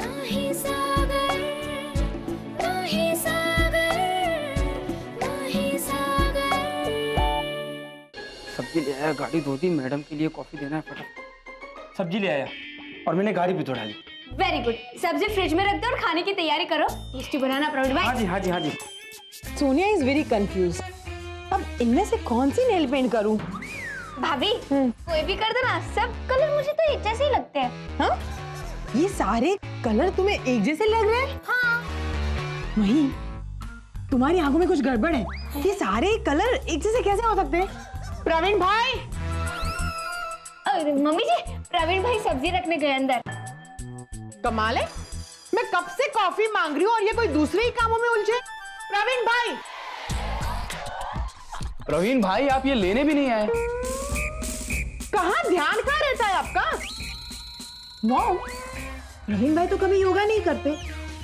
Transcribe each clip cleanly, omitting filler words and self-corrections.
नाही सागर, नाही सागर, नाही सागर। सब्जी ले आया, गाड़ी धो दी, मैडम के लिए कॉफी देना है फटाफट। सब्जी ले आया और मैंने गाड़ी भी धो डाली। Very good. सब्जी फ्रिज में रख दो और खाने की तैयारी करो। टेस्टी बनाना प्रवीण भाई। हाँ जी हाँ जी हाँ जी। Sonia is very confuse. अब इनमें से कौन सी नेल पेंट करूं? भाभी कोई भी कर दो ना, सब कलर मुझे तो एक जैसे ही लगते हैं। हाँ? ये सारे कलर तुम्हें एक जैसे लग रहे हैं? हाँ। वही, तुम्हारी आंखों में कुछ गड़बड़ है। ये सारे कलर एक जैसे कैसे हो सकते हैं? प्रवीण भाई! मम्मी जी, प्रवीण भाई सब्जी रखने गए अंदर। कमाल है, मैं कब से कॉफी मांग रही हूँ और ये कोई दूसरे ही कामों में उलझे। प्रवीण भाई! प्रवीण भाई, आप ये लेने भी नहीं आए। कहाँ ध्यान कहाँ रहता है आपका? मॉम, प्रवीण भाई तो कभी योगा नहीं करते,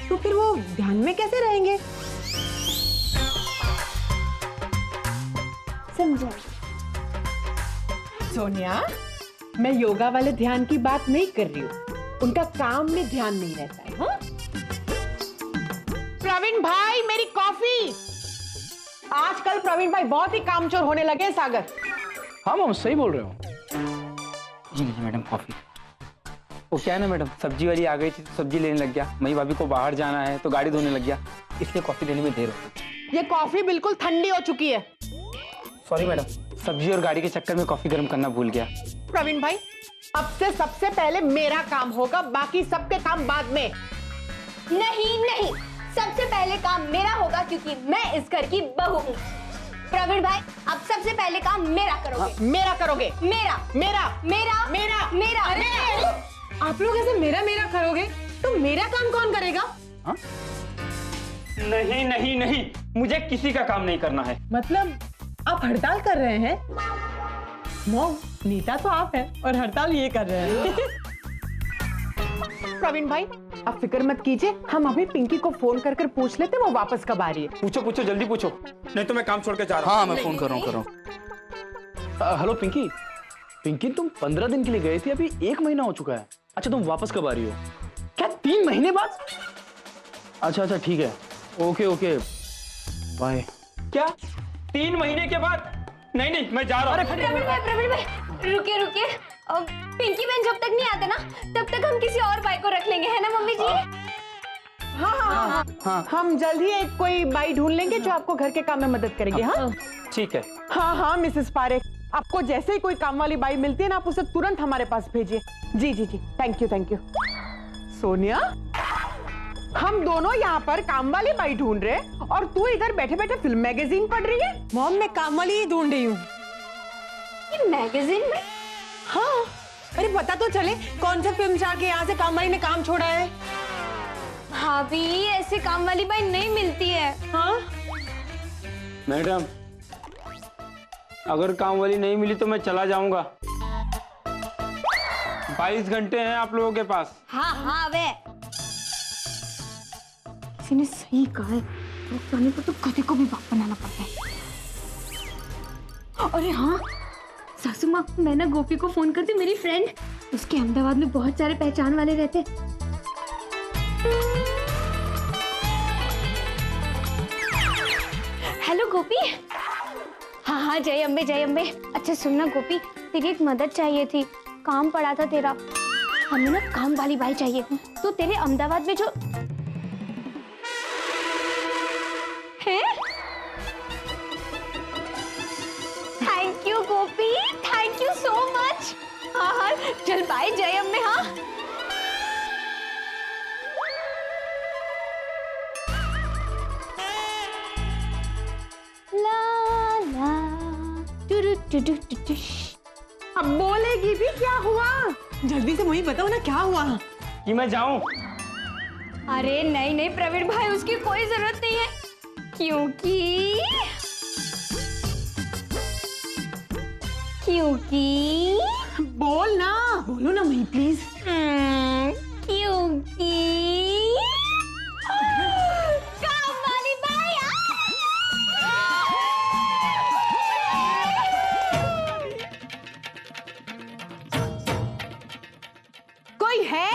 तो फिर वो ध्यान में कैसे रहेंगे? समझा। सोनिया, मैं योगा वाले ध्यान की बात नहीं कर रही हूँ। उनका काम में ध्यान नहीं रहता है। हाँ? प्रवीण भाई, मेरी कॉफी। आजकल प्रवीण भाई बहुत ही कामचोर होने लगे। सागर। हाँ मैम, सही बोल रहे हो। जी लीजिए मैडम कॉफी। वो क्या है ना मैडम, सब्जी वाली आ गई थी तो सब्जी लेने लग गया। मई भाभी को बाहर जाना है तो गाड़ी धोने लग गया, इसलिए कॉफी देने में देर हो गई। ये कॉफी बिल्कुल ठंडी हो चुकी है। सॉरी मैडम, सब्जी और गाड़ी के चक्कर में कॉफी गर्म करना भूल गया। प्रवीण भाई, अब से सबसे पहले मेरा काम होगा, बाकी सबके काम बाद में। नहीं नहीं, सबसे पहले काम मेरा होगा क्योंकि मैं इस घर की बहू हूँ। प्रवीण भाई, अब सबसे पहले काम मेरा करोगे। मेरा करोगे? मेरा मेरा मेरा मेरा मेरा। अरे आप लोग ऐसे मेरा मेरा करोगे तो मेरा काम कौन करेगा? हाँ? नहीं नहीं नहीं, मुझे किसी का काम नहीं करना है। मतलब आप हड़ताल कर रहे हैं? मॉम, नेता तो आप हैं और हड़ताल ये कर रहे हैं। प्रवीण भाई, आप फिक्र मत कीजिए, हम अभी पिंकी को फोन कर पूछ लेते हैं वो वापस कब आ रही है। पूछो पूछो, जल्दी पूछो, नहीं तो मैं काम छोड़ के जा रहा हूँ। हाँ मैं फोन कर रहा हूँ। हेलो पिंकी। पिंकी, तुम 15 दिन के लिए गई थी, अभी 1 महीना हो चुका है। अच्छा, तुम वापस कब आ रही हो? क्या 3 महीने बाद? अच्छा अच्छा ठीक है, ओके ओके बाय। क्या 3 महीने के बाद? नहीं नहीं, मैं जा रहा हूँ। प्रवीण भाई रुकिए रुकिए। पिंकी बहन जब तक नहीं आते ना, तब तक हम किसी और बाई को रख लेंगे, है ना मम्मी जी? हाँ हाँ हाँ, हाँ। हम जल्द ही एक कोई बाई ढूंढ लेंगे जो आपको घर के काम में मदद करेगी। हाँ ठीक है। हाँ हाँ मिसेस पारेख, आपको जैसे ही कोई काम वाली बाई मिलती है ना, आप उसे तुरंत हमारे पास भेजिए। जी जी जी, thank you thank you. Sonia, हम दोनों यहाँ पर काम वाली बाई ढूंढ रहे और तू इधर बैठे बैठे फिल्म मैगजीन पढ़ रही है। मॉम, मैं काम वाली ही ढूंढ रही हूँ। ये मैगजीन में? हाँ, अरे पता तो चले कौन सा फिल्म जाके यहाँ से काम वाली ने काम छोड़ा है। भाभी, ऐसे काम वाली बाई नहीं मिलती है। हाँ मैडम, अगर काम वाली नहीं मिली तो मैं चला जाऊंगा। 22 घंटे हैं आप लोगों के पास। हाँ हाँ वे किसी ने सही कहा है, पानी को तो गधे को भी बाप बनाना पड़ता है। अरे हाँ सासू माँ, मैं ना गोपी को फोन करती, मेरी फ्रेंड, उसके अहमदाबाद में बहुत सारे पहचान वाले रहते। हेलो गोपी। हाँ हाँ, जय अम्बे जय अम्बे। अच्छा सुनना गोपी, तेरी एक मदद चाहिए थी, काम पड़ा था तेरा। हमें ना काम वाली बाई चाहिए, तो तेरे अहमदाबाद में जो है। Thank you Gopi, thank you so much. हाँ हाँ चल बाय, जय अम्बे। हाँ ला ला टू टू टू टू टू। अब बोलेगी भी क्या हुआ? जल्दी से मुझे बताओ ना क्या हुआ। कि मैं जाऊं? अरे नहीं नहीं प्रवीण भाई, उसकी कोई जरूरत नहीं है, क्योंकि बोल ना, बोलो ना मही प्लीज। क्योंकि काम वाली बाई कोई है?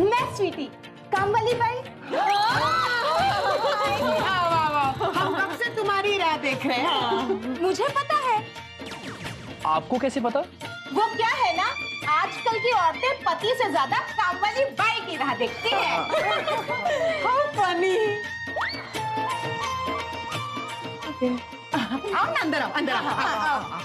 मैं स्वीटी, काम वाली बाई। हम कब से तुम्हारी राह देख रहे हैं। मुझे पता है। आपको कैसे पता? वो क्या है ना, आजकल की औरतें पति से ज्यादा काम वाली बाई की राह देखती हैं। How funny। आओ ना, अंदर आओ, अंदर आओ।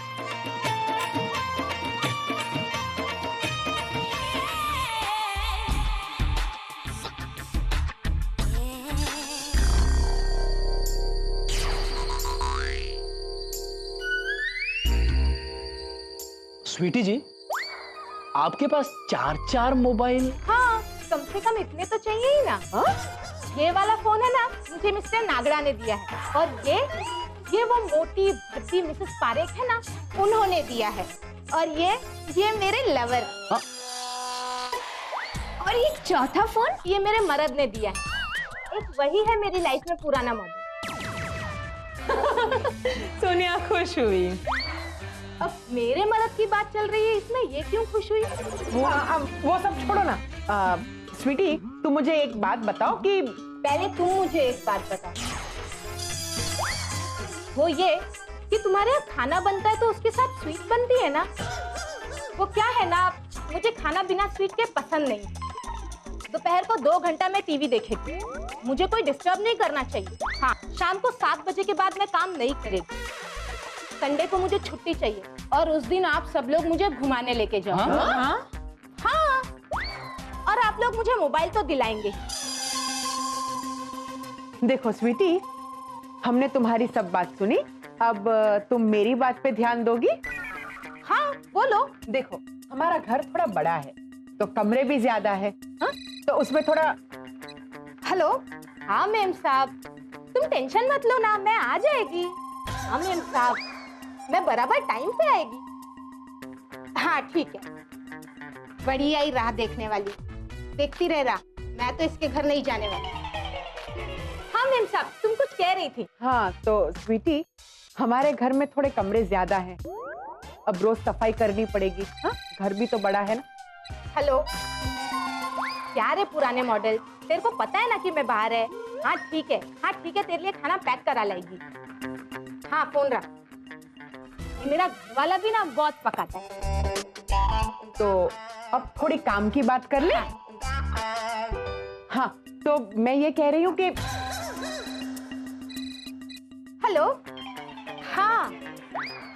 स्वीटी जी, आपके पास 4 मोबाइल? हाँ, कम से कम इतने तो चाहिए ही ना। ये वाला फोन है ना, मुझे मिस्टर नागड़ा ने दिया है, और ये वो मोटी भद्दी मिसेस पारेख है ना, उन्होंने दिया है, और ये मेरे लवर। हाँ? और ये चौथा फोन ये मेरे मर्द ने दिया है। एक वही है मेरी लाइफ में पुराना मॉडल। सोनिया खुश हुई। अब मेरे मर्द की बात चल रही है, इसमें ये क्यों खुश हुई? वो सब छोड़ो ना। स्वीटी, तुम मुझे एक बात बताओ कि पहले तुम मुझे एक बात बताओ, वो ये कि तुम्हारे यहाँ खाना बनता है तो उसके साथ स्वीट बनती है ना। वो क्या है ना, मुझे खाना बिना स्वीट के पसंद नहीं। दोपहर को 2 घंटा मैं टीवी देखेगी, मुझे कोई डिस्टर्ब नहीं करना चाहिए। हाँ, शाम को 7 बजे के बाद मैं काम नहीं करेगी। संडे को मुझे छुट्टी चाहिए, और उस दिन आप सब लोग मुझे घुमाने लेके जाओ। हाँ? हाँ, और आप लोग मुझे मोबाइल तो दिलाएंगे। देखो स्वीटी, हमने तुम्हारी सब बात सुनी, अब तुम मेरी बात पे ध्यान दोगी? हाँ, बोलो। देखो, हमारा घर थोड़ा बड़ा है, तो कमरे भी ज्यादा है। हाँ? तो उसमें थोड़ा। हेलो। हाँ मेम साहब, तुम टेंशन मत लो ना, मैं आ जाएगी। हाँ मेम साहब, मैं बराबर टाइम पे आएगी। हाँ ठीक है, बढ़िया ही राह देखने वाली, देखती रह रहा, मैं तो इसके घर नहीं जाने वाली। हाँ मेम साहब, तुम कुछ कह रही थी। हाँ तो स्वीटी, हमारे घर में थोड़े कमरे ज्यादा हैं, अब रोज सफाई करनी पड़ेगी। हाँ, घर भी तो बड़ा है ना। हेलो। क्या रे पुराने मॉडल, तेरे को पता है ना कि मैं बाहर है। हाँ ठीक है, हाँ ठीक है, तेरे लिए खाना पैक करा लाएगी। हाँ फोन रख। ये मेरा घर वाला भी ना बहुत पकाता है। तो अब थोड़ी काम की बात कर ले। हाँ, तो मैं ये कह रही हूँ कि हेलो। हाँ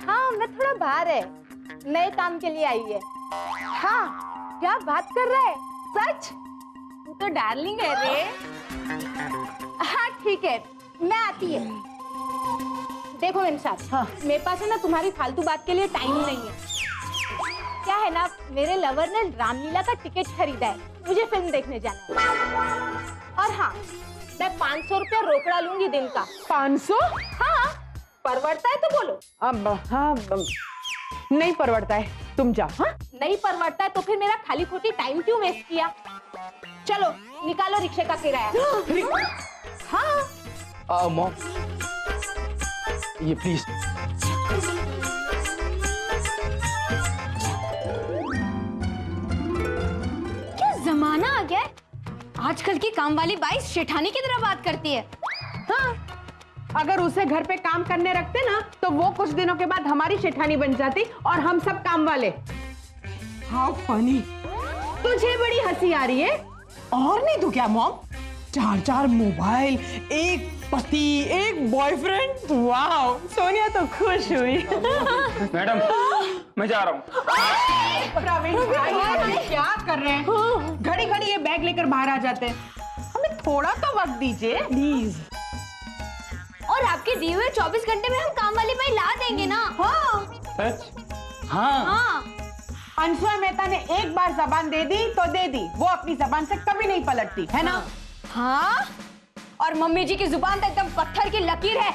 हाँ, मैं थोड़ा बाहर है, नए काम के लिए आई है। हाँ, क्या बात कर रहा है, सच? तू तो डार्लिंग है रे। हाँ ठीक है, मैं आती है। देखो मेम साहब, हाँ। मेरे पास है ना तुम्हारी फालतू बात के लिए टाइम ही नहीं है। क्या है ना, मेरे लवर ने रामलीला का टिकट खरीदा है, मुझे फिल्म देखने जाना है। और हाँ, मैं 500 रुपया रोकड़ा लूंगी दिन का। 500? हाँ, परवड़ता है तो बोलो। अब हाँ, नहीं परवड़ता है, तुम जाओ। हाँ, नहीं परवड़ता है तो फिर मेरा खाली खोटी टाइम क्यों वेस्ट किया? चलो निकालो रिक्शे का किराया। हाँ। मॉम, ये प्लीज। क्या जमाना आ गया है, आजकल की काम वाली बाई शेठानी की तरह बात करती है। हाँ, अगर उसे घर पे काम करने रखते ना, तो वो कुछ दिनों के बाद हमारी शेठानी बन जाती और हम सब काम वाले। How funny. तुझे बड़ी हंसी आ रही है? और नहीं तो क्या मॉम, 4 मोबाइल, एक पति, एक बॉयफ्रेंड। वाह, सोनिया तो खुश हुई। मैडम, मैं जा रहा हूँ। प्रवीण भाई, ये क्या कर रहे हैं? घड़ी घड़ी ये बैग लेकर बाहर आ जाते हैं, हमें थोड़ा तो वक्त दीजिए प्लीज। और आपके दिए हुए 24 घंटे में हम काम वाली बाई ला देंगे ना। हाँ सच? हाँ। हाँ। अंशुआ मेहता ने एक बार जबान दे दी तो दे दी, वो अपनी जबान से कभी नहीं पलटती है ना। हाँ, और मम्मी जी की जुबान तो एकदम पत्थर की लकीर है,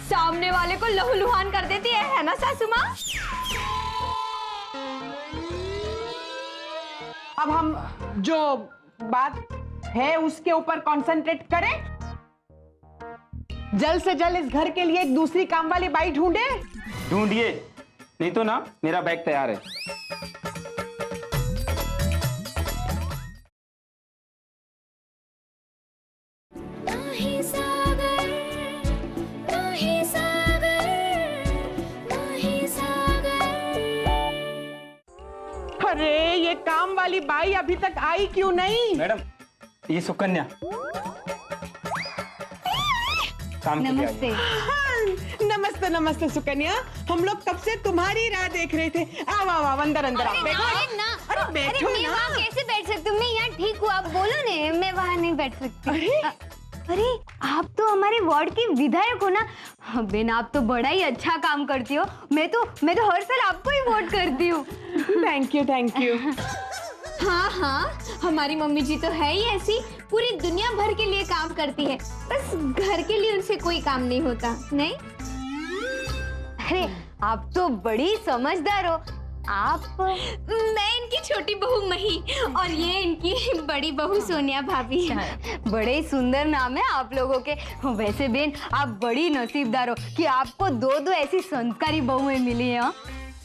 सामने वाले को लहूलुहान कर देती है ना सासू माँ? अब हम जो बात है उसके ऊपर कंसंट्रेट करें। जल्द से जल्द इस घर के लिए एक दूसरी काम वाली बाई ढूंढे। ढूंढिए, नहीं तो ना मेरा बैग तैयार है। अरे ये काम वाली बाई अभी तक आई क्यों नहीं? मैडम ये सुकन्या काम के लिए आई है। नमस्ते। नमस्ते नमस्ते सुकन्या, हम लोग कब से तुम्हारी राह देख रहे थे। आओ आओ आओ, अंदर अंदर आओ, बैठो। अरे बैठो मैं ना। वहाँ कैसे बैठ सकती हूँ? मैं यहाँ ठीक हूँ, आप बोलो ना, मैं वहाँ नहीं बैठ सकती। अरे आप तो हमारे वार्ड की विधायक हो ना? हाँ, बेन आप तो बड़ा ही अच्छा काम करती हो। मैं तो हर साल आपको ही वोट करती हूँ। Thank you thank you. हाँ हाँ, हमारी मम्मी जी तो है ही ऐसी, पूरी दुनिया भर के लिए काम करती है, बस घर के लिए उनसे कोई काम नहीं होता। नहीं? अरे आप तो बड़ी समझदार हो। आप मैं इनकी छोटी बहू मही और ये इनकी बड़ी बहू सोनिया भाभी। बड़े ही सुंदर नाम है आप लोगों के। वैसे बेन आप बड़ी नसीबदार हो कि आपको दो ऐसी संस्कारी बहुएं मिली हैं।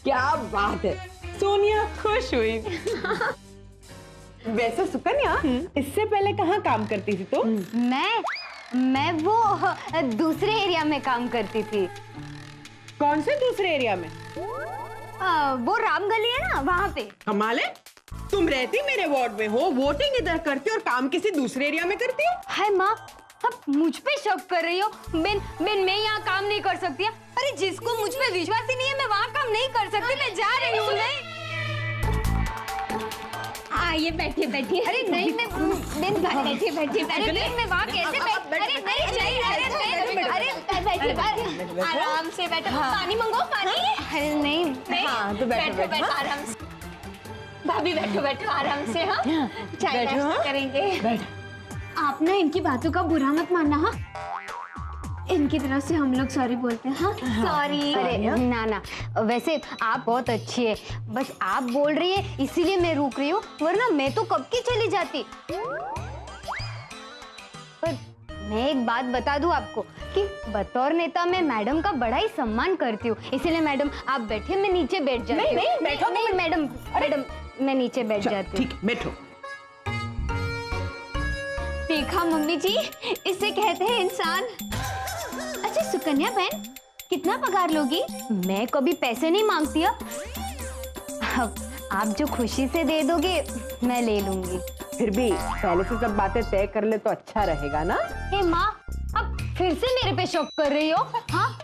क्या बात है, सोनिया खुश हुई। वैसे सुकन्या इससे पहले कहाँ काम करती थी तो? मैं वो दूसरे एरिया में काम करती थी। कौन से दूसरे एरिया में? वो राम गली है ना, वहाँ पे। कमाल है, तुम रहती मेरे वार्ड में हो, वोटिंग इधर करती हो और काम किसी दूसरे एरिया में करती हो। हाय माँ, अब मुझ पे शक कर रही हो? बेन मैं यहाँ काम नहीं कर सकती। अरे जिसको मुझ पे विश्वास ही नहीं है, मैं वहाँ काम नहीं कर सकती। मैं जा रही हूँ। नहीं, आइए बैठिए बैठिए। अरे नहीं मैं बेन बैठिए बैठिए। अरे बेन मैं वहाँ कैसे बैठ? अरे नहीं चाहिए। अरे बैठिए, आराम से बैठो। पानी मंगाओ, पानी। अरे नहीं हाँ, तो बैठो बैठो आराम से। भाभी बैठो बैठो आराम से। हाँ, चाय नाश्ता करेंगे। आप ना इनकी बातों का बुरा मत मानना। हाँ, इनकी तरफ से हम लोग सॉरी बोलते हैं। हाँ सॉरी। अरे ना वैसे आप बहुत अच्छी है, बस आप बोल रही है इसीलिए मैं रुक रही हूँ, वरना मैं तो कब की चली जाती। पर मैं एक बात बता दूं आपको कि बतौर नेता मैं मैडम का बड़ा ही सम्मान करती हूँ, इसीलिए मैडम आप बैठे, मैं नीचे बैठ जाती हूँ। नहीं, बैठो। नहीं मैडम मैं नीचे बैठ जाती हूँ। ठीक, बैठो। देखा मम्मी जी, इसे कहते हैं इंसान। अच्छा सुकन्या बहन, कितना पगार लोगी? मैं कभी पैसे नहीं मांगती। अब आप जो खुशी से दे दोगे मैं ले लूंगी। फिर भी पहले से सब बातें तय कर ले तो अच्छा रहेगा ना। हे माँ, अब फिर से मेरे पे शक कर रही हो? हाँ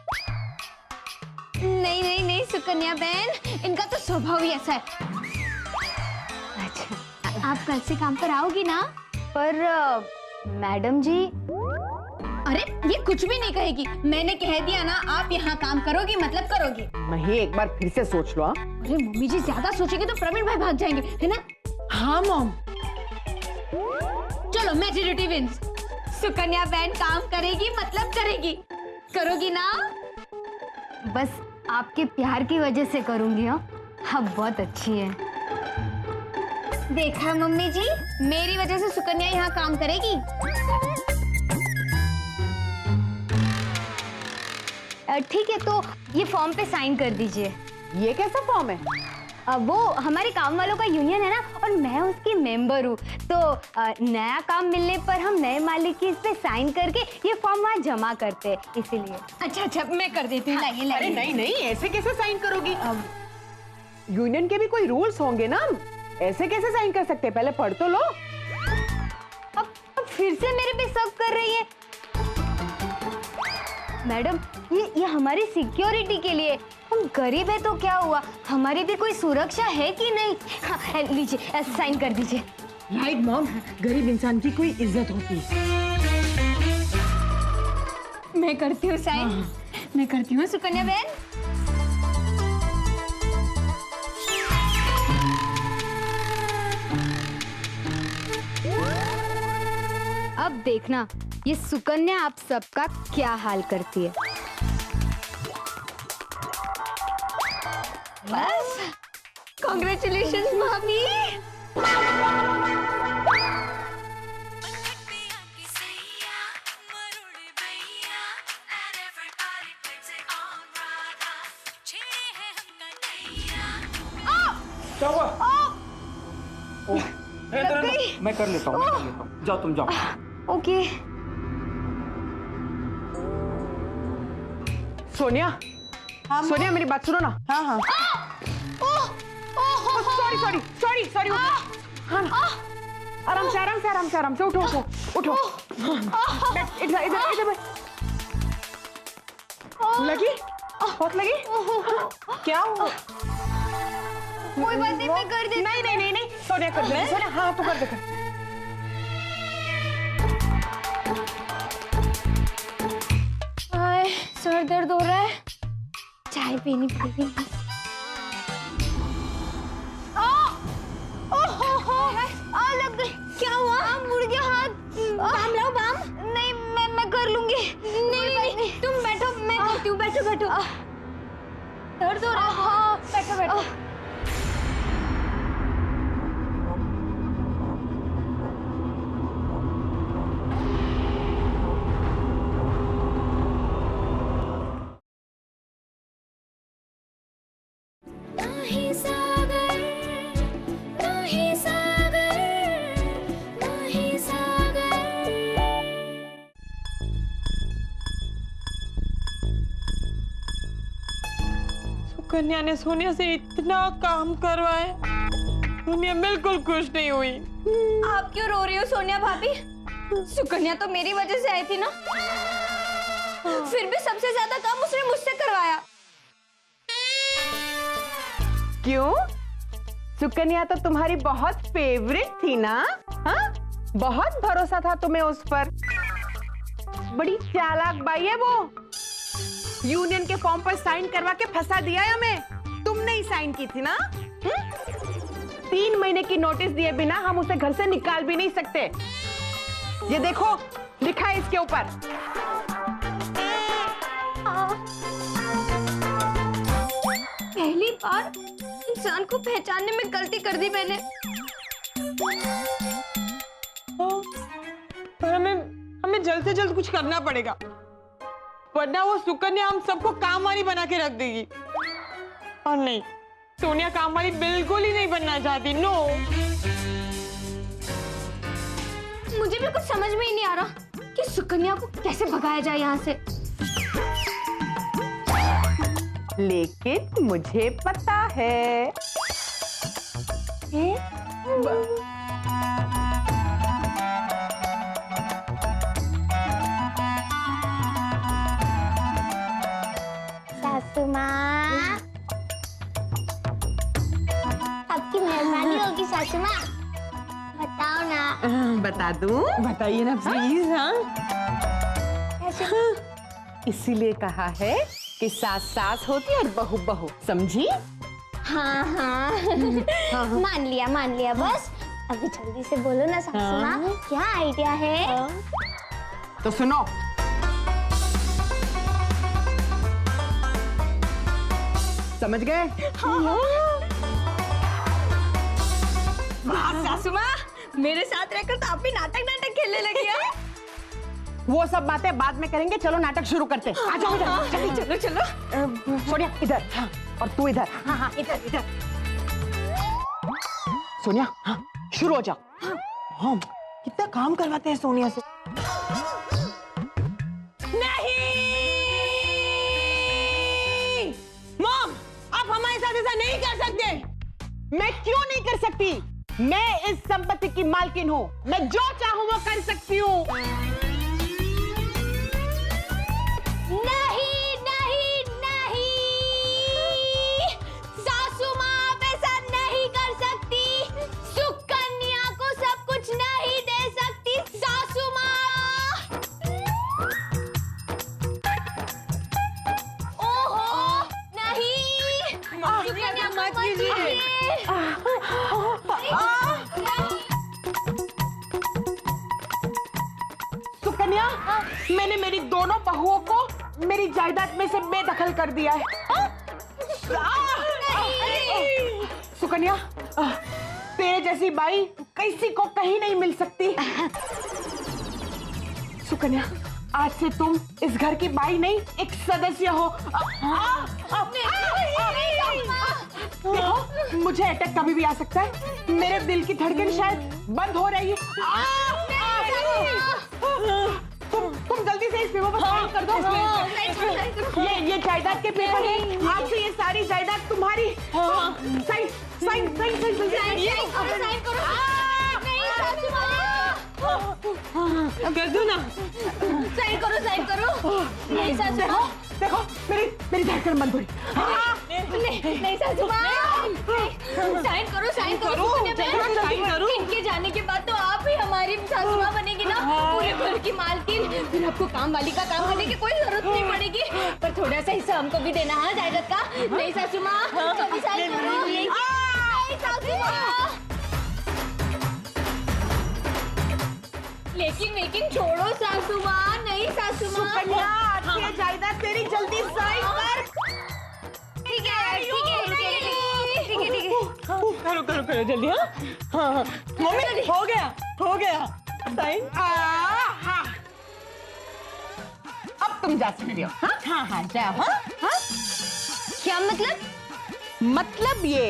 नहीं सुकन्या बहन, इनका तो स्वभाव ही ऐसा है। अच्छा आप कल से काम पर आओगी ना? पर मैडम जी। अरे ये कुछ भी नहीं कहेगी, मैंने कह दिया ना, आप यहाँ काम करोगी मतलब करोगी। मही एक बार फिर से सोच लो। अरे मम्मी जी ज्यादा सोचेंगे तो प्रवीण भाई भाग जाएंगे, है ना? हाँ मॉम। चलो मैजॉरिटी विंस। सुकन्या बहन काम करेगी मतलब करेगी। करोगी ना? बस आपके प्यार की वजह से करूंगी। हाँ आप बहुत अच्छी है। देखा मम्मी जी, मेरी वजह से सुकन्या यहाँ काम करेगी। ठीक है, तो ये फॉर्म पे साइन कर दीजिए। ये कैसा फॉर्म है? वो हमारे काम वालों का यूनियन है ना, और मैं उसकी मेंबर हूँ, तो नया काम मिलने पर हम नए मालिक की इस पे साइन करके ये फॉर्म वहाँ जमा करते हैं, इसीलिए। अच्छा मैं कर देती हूँ। अरे नहीं ऐसे कैसे साइन करोगी? यूनियन के भी कोई रूल्स होंगे ना, ऐसे कैसे साइन कर सकते हैं? पहले पढ़ तो लो। अब फिर से मेरे पे शक कर रही है। मैडम ये हमारी सिक्योरिटी के लिए, हम गरीब है तो क्या हुआ, हमारी भी कोई सुरक्षा है कि नहीं? हाँ, लीजिए साइन कर दीजिए। राइट मॉम, गरीब इंसान की कोई इज्जत होती है। मैं करती हूँ साइन। मैं करती हूँ सुकन्या बहन। अब देखना ये सुकन्या आप सबका क्या हाल करती है। बस कांग्रेचुलेशंस भाभी। क्या हुआ? मैं कर लेता हूँ। जाओ तुम जाओ। ओके। सोनिया, सोनिया मेरी बात सुनो ना। हाँ। Sorry sorry sorry sorry sorry. हाँ आराम से आराम से आराम से आराम से उठो उठो उठो। इधर इधर इधर लगी बहुत लगी। क्या हुआ? कोई बात नहीं, मैं कर देती। नहीं नहीं नहीं नहीं सोनिया कर दे। सोनिया हाँ तू कर दे। आए, सर दर्द हो रहा है, चाय पीनी पड़ेगी। लग गई। क्या हुआ? मुड़ गया हाथ। बाम लाओ बाम। नहीं मैं कर लूंगी। नहीं तुम बैठो, मैं करती हूँ। बैठो बैठो। दर्द हो रहा है। हाँ बैठो बैठो। कन्या ने सोनिया से इतना काम करवाया, सोनिया बिल्कुल खुश नहीं हुई। आप क्यों रो रही हो सोनिया भाभी? सुकन्या तो मेरी वजह से आई थी ना। फिर भी सबसे ज्यादा काम उसने मुझसे करवाया। क्यों? सुकन्या तो तुम्हारी बहुत फेवरेट थी ना? हाँ बहुत भरोसा था तुम्हें उस पर। बड़ी चालाक बाई है वो। यूनियन के फॉर्म पर साइन करवा के फंसा दिया है हमें। तुमने ही साइन की थी ना? 3 महीने की नोटिस दिए बिना हम उसे घर से निकाल भी नहीं सकते। ये देखो लिखा है इसके ऊपर। पहली बार इंसान को पहचानने में गलती कर दी मैंने। पर हमें जल्द से जल्द कुछ करना पड़ेगा, वरना वो सुकन्या हम सबको काम वाली बना के रख देगी। और नहीं, सोनिया काम वाली बिल्कुल ही नहीं बनना चाहती। नो। मुझे भी कुछ समझ में ही नहीं आ रहा कि सुकन्या को कैसे भगाया जाए यहाँ से। लेकिन मुझे पता है। सासू माँ, आपकी मेहरबानी होगी सासू माँ, बताओ ना। बता दूं? बताइए ना प्लीज। हाँ इसीलिए कहा है कि सास सास होती है और बहू बहू, समझी? हाँ हाँ मान लिया। बस अभी जल्दी से बोलो ना सासू माँ, क्या आइडिया है? तो सुनो। समझ गए? सासू माँ, मेरे साथ रहकर तो आप भी नाटक खेलने लगी हैं। वो सब बातें बाद में करेंगे, चलो नाटक शुरू करते हैं। आ जाओ इधर। चलो सोनिया इधर। हाँ और तू इधर। हाँ इधर। सोनिया हाँ शुरू हो जाओ। हाँ कितना काम करवाते हैं सोनिया से। नहीं मॉम, आप हमारे साथ ऐसा नहीं कर सकते। मैं क्यों नहीं कर सकती? मैं इस संपत्ति की मालकिन हूँ, मैं जो चाहूँ वो कर सकती हूँ। नहीं, सासू माँ आप ऐसा नहीं कर सकती। सुकन्या को सब कुछ नहीं दे सकती सासू माँ। ओहो नहीं, सुकन्या को मत कीजिए। सुकन्या, मैंने मेरी दोनों बहुओं को मेरी जायदाद में से बेदखल कर दिया है। सुकन्या, तेरे जैसी बाई किसी को कहीं नहीं मिल सकती। सुकन्या, आज से तुम इस घर की बाई नहीं, एक सदस्य हो। देखो, मुझे अटैक कभी भी आ सकता है। मेरे दिल की धड़कन शायद बंद हो रही है। तुम जल्दी से इस पेपर पर साइन कर दो। ये जायदाद के पेपर है। आज से ये सारी जायदाद तुम्हारी। Sign sign sign sign sign ये साइन करो नहीं सासू माँ कर दो ना। साइन करो नहीं सासू माँ देखो मेरी धड़कन बंद हो रही। नहीं सासू माँ साइन करो साइन करो इनके जाने के बाद तो आप ही हमारी सासू माँ बनेगी ना, पूरे घर की मालकिन। फिर आपको काम वाली का काम करने की कोई जरूरत नहीं पड़ेगी। पर थोड़ा सा हिस्सा हमको भी देना है जायदाद का। नहीं सासू माँ कभी साइन करो। नहीं सासू माँ लेकिन छोड़ो सासू माँ। नहीं सासू माँ सुकन्या आती है जायदाद तेरी, जल्दी साइन कर। ठीक है करो जल्दी। हाँ मम्मी हो गया साइन। हाँ अब तुम जा सकती हो। हाँ जाओ। हाँ क्या मतलब ये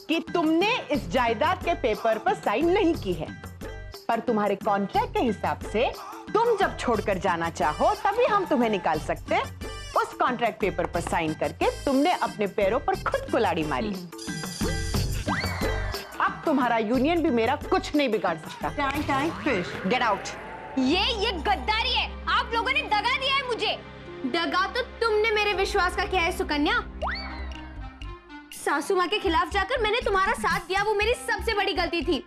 कि तुमने इस जायदाद के पेपर पर साइन नहीं की है, पर तुम्हारे कॉन्ट्रैक्ट के हिसाब से तुम जब छोड़कर जाना चाहो तभी हम तुम्हें निकाल सकते हैं। उस कॉन्ट्रैक्ट पेपर पर साइन करके तुमने अपने पैरों पर खुद कुल्हाड़ी मारी। अब तुम्हारा यूनियन भी मेरा कुछ नहीं बिगाड़ सकता। Get out. ये गद्दारी है। आप लोगों ने दगा दिया है मुझे। दगा तो तुमने मेरे विश्वास का किया है सुकन्या। सासू माँ के खिलाफ जाकर मैंने तुम्हारा साथ दिया, वो मेरी सबसे बड़ी गलती थी।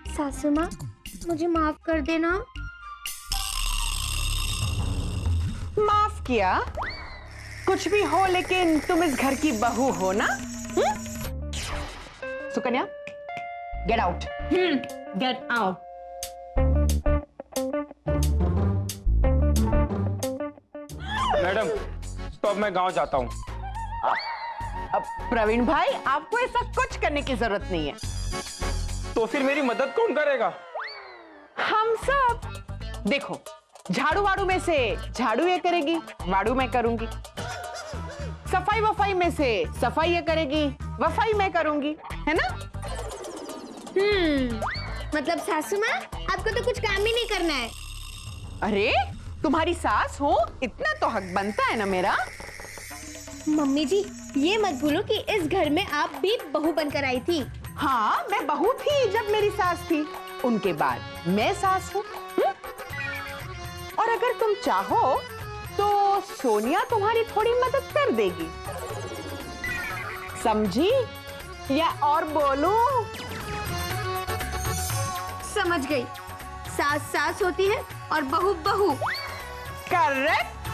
सासू माँ मुझे माफ कर देना। माफ किया? कुछ भी हो लेकिन तुम इस घर की बहू हो ना। Sukanya get out. Get out. Madam तो अब मैं गांव जाता हूँ। अब प्रवीण भाई आपको ऐसा कुछ करने की जरूरत नहीं है। तो फिर मेरी मदद कौन करेगा? हम सब। देखो झाड़ू वाड़ू में से झाड़ू ये करेगी, वाड़ू मैं करूंगी। सफाई वफाई में से सफाई ये करेगी, वफाई मैं करूंगी, है ना। मतलब सासू माँ आपको तो कुछ काम ही नहीं करना है। अरे तुम्हारी सास हो, इतना तो हक बनता है ना मेरा। मम्मी जी ये मत भूलो कि इस घर में आप भी बहू बनकर आई थी। हाँ मैं बहू थी जब मेरी सास थी, उनके बाद मैं सास हूँ। और अगर तुम चाहो तो सोनिया तुम्हारी थोड़ी मदद कर देगी, समझी? या और बोलूं? समझ गई। सास सास होती है और बहू बहू। करेक्ट।